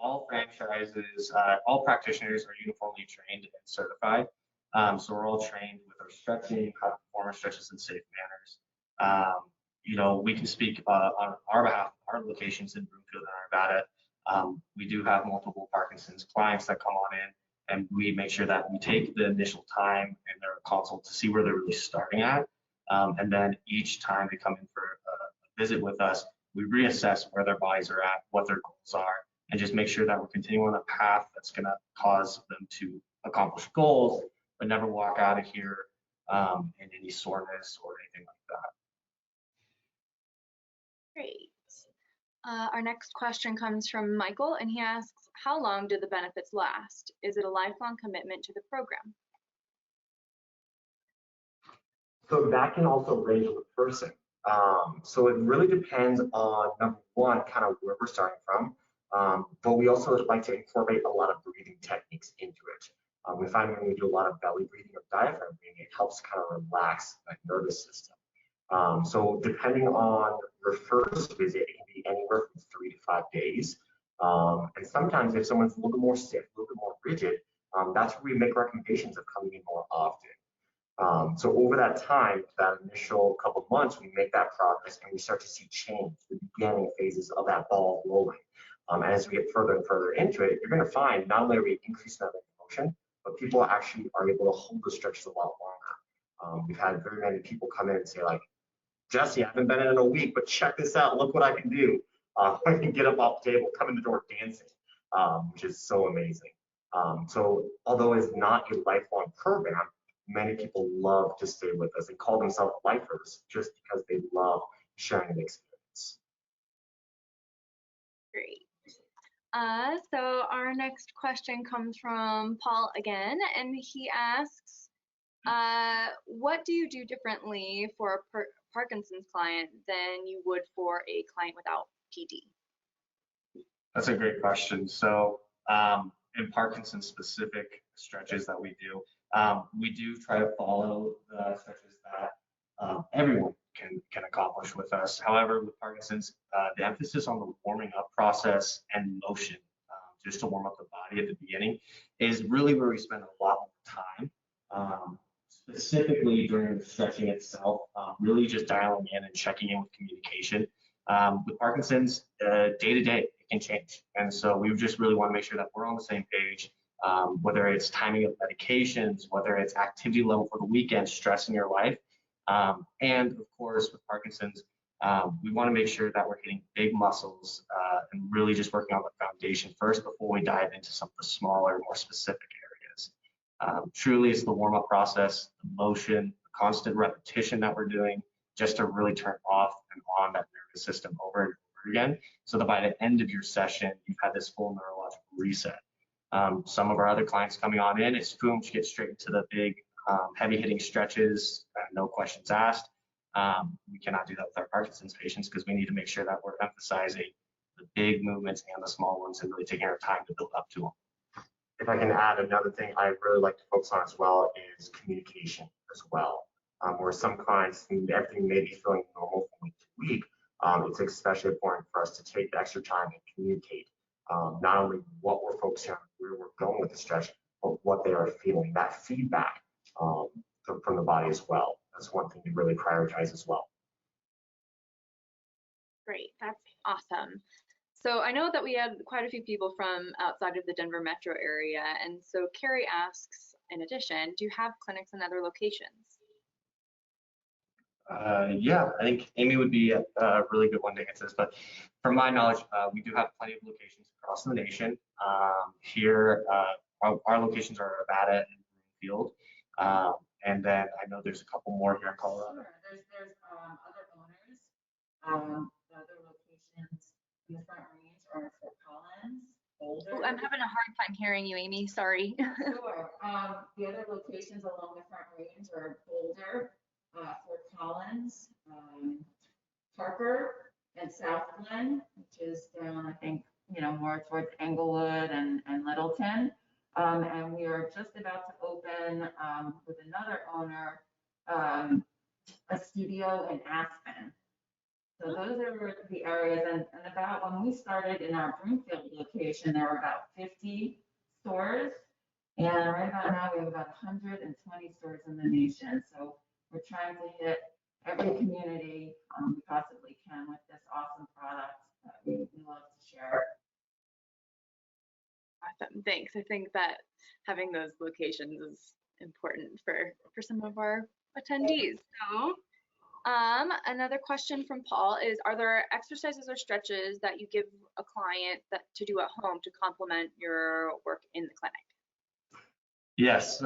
all franchises, all practitioners are uniformly trained and certified. So we're all trained with our stretching, how to perform our stretches in safe manners. We can speak on our behalf, our locations in Broomfield and Arvada. We do have multiple Parkinson's clients that come on in, and we make sure that we take the initial time in their consult to see where they're really starting at. And then each time they come in for a visit with us, we reassess where their bodies are at, what their goals are, and just make sure that we're continuing on a path that's going to cause them to accomplish goals, but never walk out of here in any soreness or anything like that. Great. Our next question comes from Michael, and he asks, how long do the benefits last? Is it a lifelong commitment to the program? So that can also range with the person. So it really depends on, number one, kind of where we're starting from. But we also like to incorporate a lot of breathing techniques into it. We find when we do a lot of belly breathing or diaphragm breathing, it helps kind of relax that nervous system. So depending on your first visit, it can be anywhere from 3 to 5 days. And sometimes if someone's a little bit more stiff, a little bit more rigid, that's where we make recommendations of coming in more often. So over that time, that initial couple of months, we make that progress and we start to see change, the beginning phases of that ball rolling. And as we get further and further into it, you're going to find not only are we increasing that motion, but people actually are able to hold the stretches a lot longer. We've had very many people come in and say like, Jesse, I haven't been in a week, but check this out. Look what I can do. I can get up off the table, come in the door dancing, which is so amazing. So although it's not a lifelong program, many people love to stay with us and call themselves lifers just because they love sharing the experience. Great. So our next question comes from Paul again, and he asks, what do you do differently for a Parkinson's client than you would for a client without PD? That's a great question. So in Parkinson's specific stretches that we do try to follow the stretches that everyone can accomplish with us. However, with Parkinson's, the emphasis on the warming up process and motion, just to warm up the body at the beginning, is really where we spend a lot more time. Specifically during the stretching itself, really just dialing in and checking in with communication. With Parkinson's, day to day, it can change. And so we just really want to make sure that we're on the same page, whether it's timing of medications, whether it's activity level for the weekend, stress in your life. And of course, with Parkinson's, we want to make sure that we're hitting big muscles and really just working on the foundation first before we dive into some of the smaller, more specific areas. Truly, it's the warm-up process, the motion, the constant repetition that we're doing just to really turn off and on that nervous system over and over again, so that by the end of your session, you've had this full neurological reset. Some of our other clients coming on in, it's boom, to get straight into the big heavy-hitting stretches, no questions asked. We cannot do that with our Parkinson's patients because we need to make sure that we're emphasizing the big movements and the small ones and really taking our time to build up to them. If I can add another thing I really like to focus on as well is communication as well. Where some clients, everything may be feeling normal from week to week, it's especially important for us to take the extra time and communicate not only what we're focusing on, where we're going with the stretch, but what they are feeling, that feedback from the body as well. That's one thing to really prioritize as well. Great, that's awesome. So I know that we had quite a few people from outside of the Denver metro area, and so Carrie asks, in addition, do you have clinics in other locations? Yeah, I think Amy would be a really good one to answer this, but from my knowledge, we do have plenty of locations across the nation. Here, our locations are Arvada and Broomfield. And then I know there's a couple more here in Colorado. Sure. There's other owners. The other locations in the Front Range are Fort Collins, Boulder. Ooh, I'm having a hard time hearing you, Amy. Sorry. Sure. The other locations along the Front Range are Boulder, Fort Collins, Parker, and South Glen, which is down, I think, more towards Englewood and Littleton. And we are just about to open with another owner a studio in Aspen. So those are the areas, and about when we started in our Broomfield location, there were about 50 stores. And right about now, we have about 120 stores in the nation. So we're trying to hit every community we possibly can with this awesome product that we love to share. Awesome, thanks. I think that having those locations is important for some of our attendees. So, another question from Paul is, are there exercises or stretches that you give a client to do at home to complement your work in the clinic? Yes.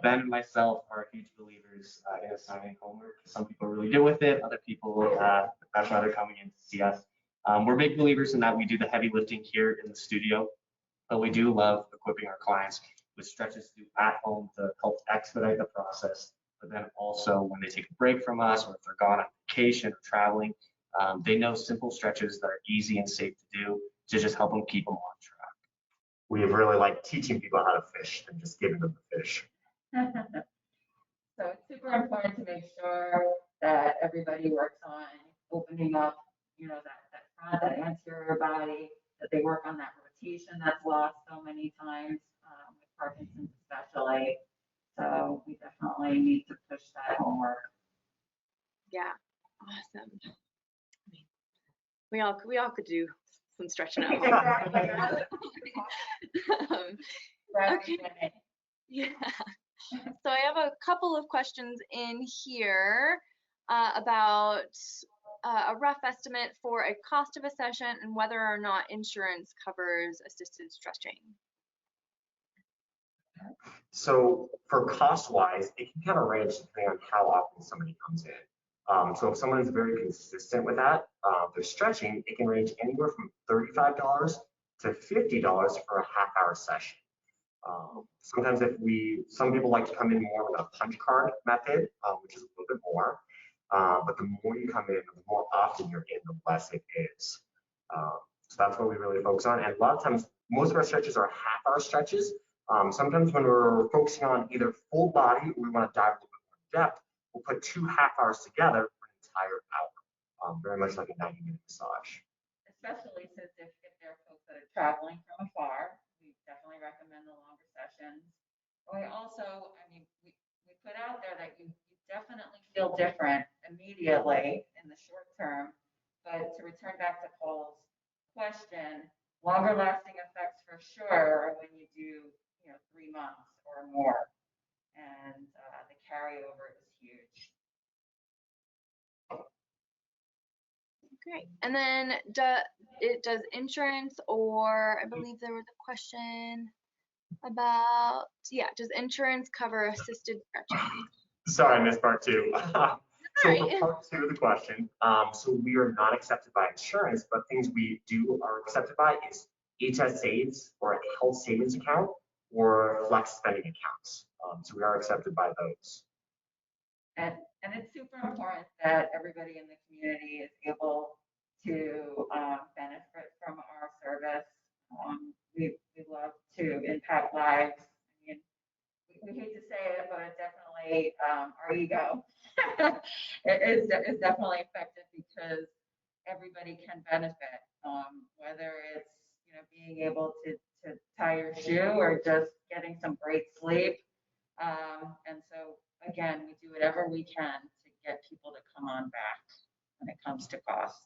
Ben and myself are huge believers in assigning homework. Some people are really good with it. Other people, that's why they're coming in to see us. We're big believers in that we do the heavy lifting here in the studio, but we do love equipping our clients with stretches to do at home to help expedite the process. But then also when they take a break from us, or if they're gone on vacation or traveling, they know simple stretches that are easy and safe to do to just help them keep them on track. We really like teaching people how to fish than just giving them the fish. So it's super important to make sure that everybody works on opening up, that front, that anterior body, that they work on that rotation that's lost so many times with Parkinson's especially. So we definitely need to push that homework. Yeah, awesome. I mean, we all could do some stretching at home. Okay. Yeah. So I have a couple of questions in here about a rough estimate for a cost of a session and whether or not insurance covers assisted stretching. So for cost-wise, it can kind of range depending on how often somebody comes in. So if someone is very consistent with that, their stretching, it can range anywhere from $35 to $50 for a half-hour session. Sometimes some people like to come in more with a punch card method, which is a little bit more. But the more you come in, the more often you're in, the less it is. So that's what we really focus on. And a lot of times, most of our stretches are half-hour stretches. Sometimes when we're focusing on either full body or we want to dive a little bit more in depth, we'll put 2 half-hours together for an entire hour, very much like a 90-minute massage. Especially since if there are folks that are traveling from afar, we definitely recommend the longer sessions. We also, we put out there that you definitely feel different immediately in the short term, but to return back to Paul's question, longer lasting effects for sure when you do 3 months or more, and the carryover is huge. Great. And then does insurance, or I believe there was a question about, does insurance cover assisted stretching? Sorry, I missed part 2. So Right. for part 2 of the question, so we are not accepted by insurance, but things we are accepted by is HSAs or a health savings account or flex spending accounts. So we are accepted by those. And it's super important that everybody in the community is able to benefit from our service. We love to impact lives. We hate to say it, but it definitely, our ego is definitely affected because everybody can benefit, whether it's being able to tie your shoe or just getting some great sleep. And so again, we do whatever we can to get people to come on back when it comes to cost.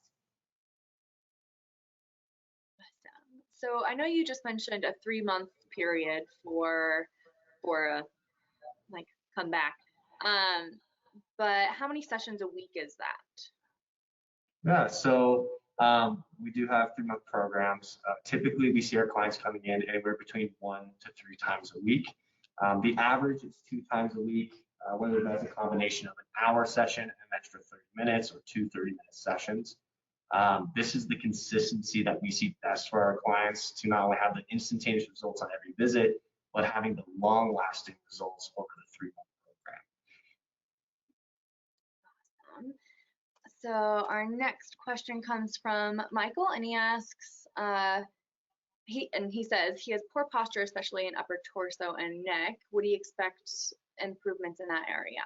So I know you just mentioned a 3-month period for a come back. but how many sessions a week is that? Yeah, so we do have 3-month programs. Typically, we see our clients coming in anywhere between 1 to 3 times a week. The average is 2 times a week, whether that's a combination of an hour session, an extra 30 minutes, or 2 30-minute sessions. This is the consistency that we see best for our clients to not only have the instantaneous results on every visit, but having the long-lasting results over the 3-month program. So our next question comes from Michael, and he asks, he says he has poor posture, especially in upper torso and neck. Would he expect improvements in that area?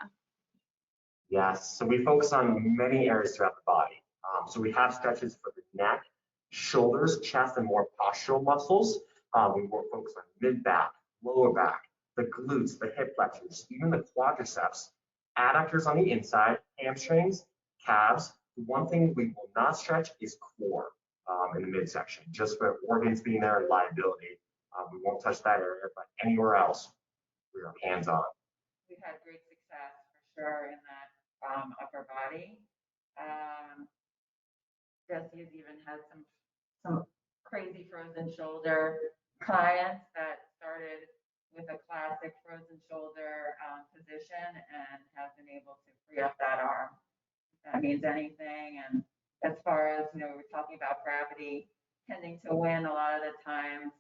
Yes, so we focus on many areas throughout the body. So we have stretches for the neck, shoulders, chest, and more postural muscles. We will focus on mid-back, lower back, the glutes, the hip flexors, even the quadriceps, adductors on the inside, hamstrings, calves. The one thing we will not stretch is core in the midsection, just for organs being there and liability. We won't touch that area, but anywhere else, we are hands-on. We've had great success for sure in that upper body. Jesse has even had some crazy frozen shoulder clients that started with a classic frozen shoulder position and have been able to free up that arm. If that means anything. And as far as, we're talking about gravity tending to win a lot of the times.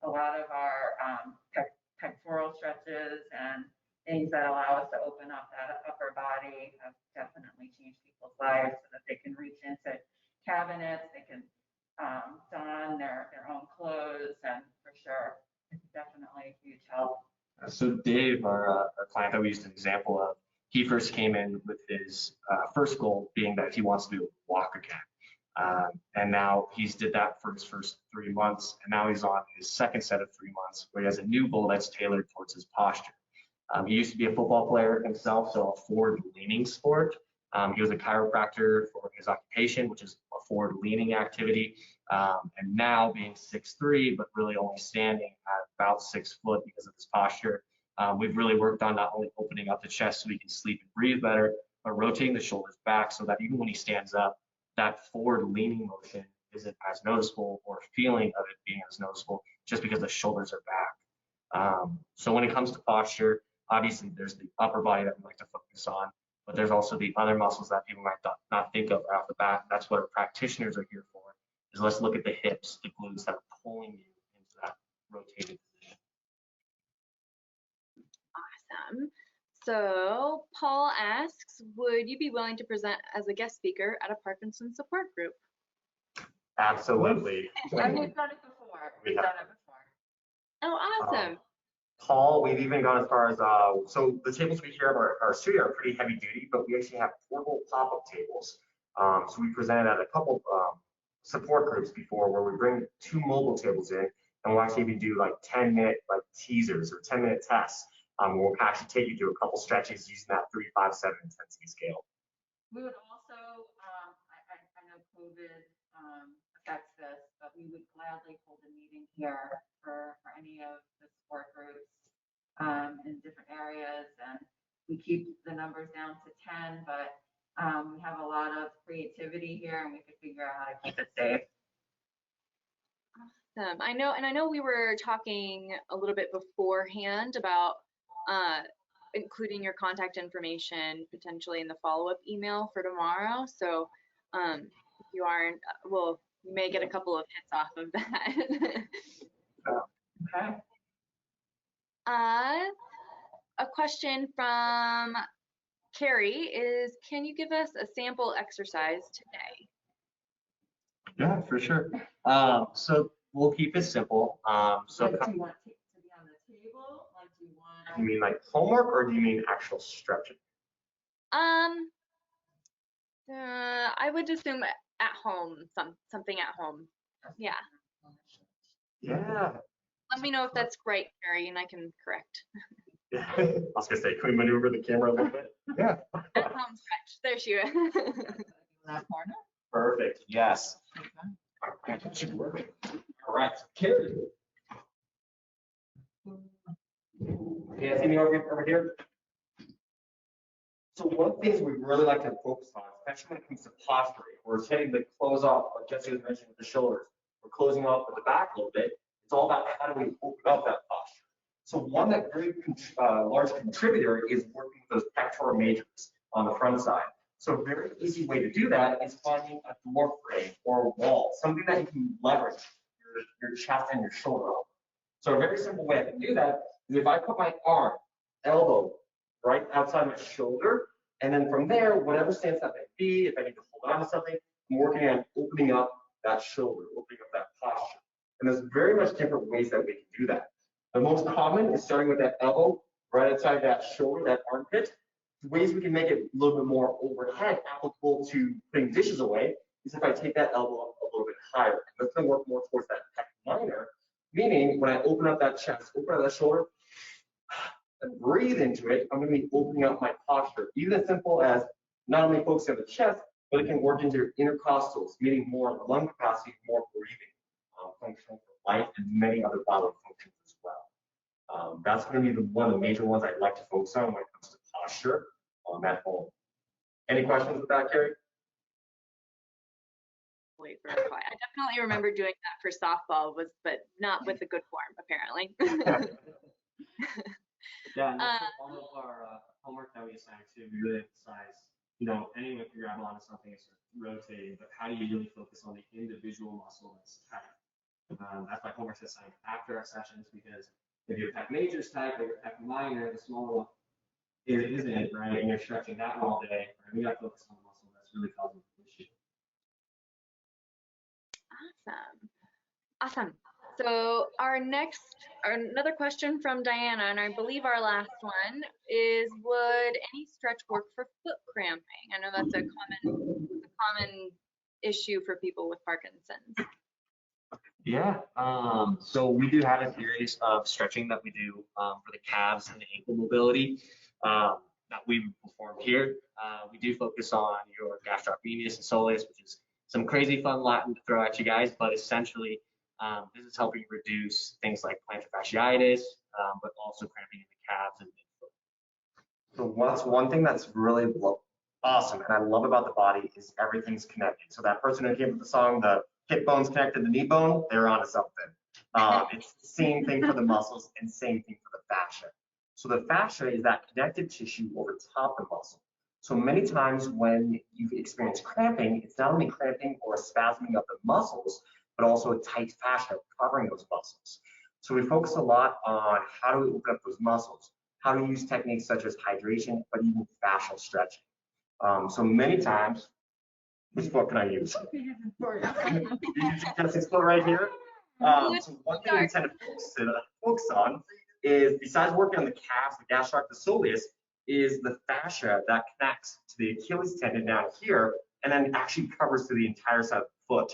A lot of our pectoral stretches and things that allow us to open up that upper body have definitely changed people's lives so that they can reach into cabinets, they can don their own clothes, and for sure, it's definitely a huge help. So Dave, our client that we used an example of, he first came in with his first goal being that he wants to walk again. And now he's did that for his first 3 months, and now he's on his second set of 3 months where he has a new goal that's tailored towards his posture. He used to be a football player himself, so a forward-leaning sport. He was a chiropractor for his occupation, which is a forward-leaning activity. And now being 6'3", but really only standing at about 6 foot because of his posture, we've really worked on not only opening up the chest so he can sleep and breathe better, but rotating the shoulders back so that even when he stands up, that forward-leaning motion isn't as noticeable, or feeling of it being as noticeable, just because the shoulders are back. So when it comes to posture, obviously there's the upper body that we like to focus on, but there's also the other muscles that people might not think of right off the bat. That's what our practitioners are here for, is let's look at the hips, the glutes that are pulling you into that rotated position. Awesome. So Paul asks, would you be willing to present as a guest speaker at a Parkinson support group? Absolutely. And we've done it before. We've done it before. Oh, awesome. Paul, we've even gone as far as, so the tables we here at our studio are pretty heavy duty, but we actually have portable pop-up tables. So we presented at a couple support groups before where we bring 2 mobile tables in, and we'll actually even do like 10-minute like teasers or 10-minute tests. We'll actually take you through a couple stretches using that 3, 5, 7 intensity scale. We would also, I know COVID affects this, but we would gladly hold a meeting here for any of the support groups in different areas. And we keep the numbers down to 10, but we have a lot of creativity here and we could figure out how to keep it safe. Awesome. I know we were talking a little bit beforehand about including your contact information potentially in the follow-up email for tomorrow. So if you aren't, well, you may get a couple of hits off of that. Okay. A question from Carrie is, can you give us a sample exercise today? Yeah, for sure. So we'll keep it simple. So Like, do you want to be on the table? Like, do you want? You mean like homework, or do you mean actual stretching? I would assume at home, something at home. Yeah. Yeah. Let me know if that's right, Carrie, and I can correct. I was gonna say, can we maneuver the camera a little bit? Yeah. At home stretch. There she is. That corner? perfect. Yes. Okay. That should work. Correct. Carrie. Yeah, see me over here? So one of the things we really like to focus on, especially when it comes to posturing, we're setting the close off, like Jesse was mentioning with the shoulders, we're closing off with the back a little bit. It's all about how do we open up that posture. So one that very large contributor is working with those pectoral majors on the front side. So a very easy way to do that is finding a door frame or a wall, something that you can leverage your chest and your shoulder on. So a very simple way I can do that is if I put my arm, elbow, right outside my shoulder, and then from there, whatever stance that may be, if I need to hold on to something, I'm working on opening up that shoulder, opening up that posture. And there's very much different ways that we can do that. The most common is starting with that elbow right outside that shoulder, that armpit. The ways we can make it a little bit more overhead, applicable to putting dishes away, is if I take that elbow up a little bit higher. And that's going to work more towards that pec minor, meaning when I open up that chest, open up that shoulder, and breathe into it, I'm going to be opening up my posture. Even as simple as not only focusing on the chest, but it can work into your intercostals, meaning more lung capacity, more breathing, functional for life, and many other bodily functions as well. That's going to be one of the major ones I'd like to focus on when it comes to posture at home. Any questions with that, Carrie? Wait for a quiet. I definitely remember doing that for softball, but not with a good form, apparently. Yeah, and that's all of our homework that we assign to. We really emphasize, anyone can grab onto something and start rotating, but how do you really focus on the individual muscle that's tight? That's why homework's assigned after our sessions, because if your pec major is tight, but your pec minor, the smaller one, isn't, right? And you're stretching that all day, right? We got to focus on the muscle that's really causing the issue. Awesome. So another question from Diana, and I believe our last one is, would any stretch work for foot cramping? I know that's a common issue for people with Parkinson's. Yeah, so we do have a series of stretching that we do for the calves and the ankle mobility that we perform here. We do focus on your gastrocnemius and soleus, which is some crazy fun Latin to throw at you guys, but essentially this is helping reduce things like plantar fasciitis, but also cramping in the calves and foot. So that's one thing that's really awesome and I love about the body is everything's connected. So that person who came with the song, the hip bone's connected to the knee bone, they're onto something. It's the same thing for the muscles and same thing for the fascia. So the fascia is that connective tissue over top the muscle. So many times when you've experienced cramping, it's not only cramping or spasming of the muscles, but also a tight fascia covering those muscles. So we focus a lot on how do we open up those muscles, how to use techniques such as hydration, but even fascial stretching. So many times, which foot can I use? You can see Jesse's foot right here. So one thing we tend to focus on is, besides working on the calves, the gastroc, the soleus, is the fascia that connects to the Achilles tendon down here, and then actually covers to the entire side of the foot.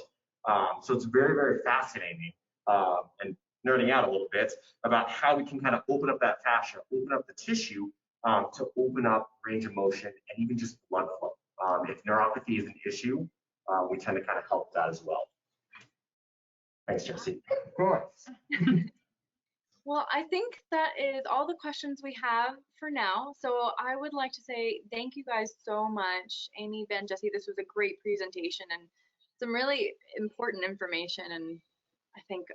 So it's very, very fascinating and nerding out a little bit about how we can kind of open up that fascia, open up the tissue to open up range of motion and even just blood flow. If neuropathy is an issue, we tend to kind of help that as well. Thanks, Jesse. Of course. Well, I think that is all the questions we have for now. So I would like to say thank you guys so much. Amy, Ben, Jesse, this was a great presentation and some really important information. And I think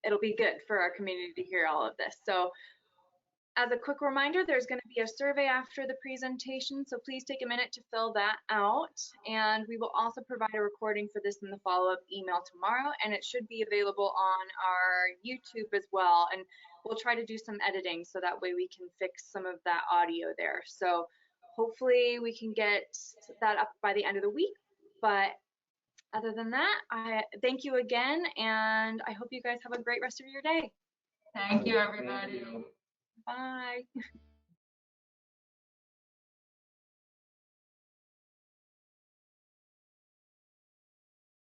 it'll be good for our community to hear all of this. So as a quick reminder, there's going to be a survey after the presentation, so please take a minute to fill that out. And we will also provide a recording for this in the follow-up email tomorrow, and it should be available on our YouTube as well. And we'll try to do some editing so that way we can fix some of that audio there. So hopefully we can get that up by the end of the week. But other than that, I thank you again, and I hope you guys have a great rest of your day. Thank you, everybody. Bye.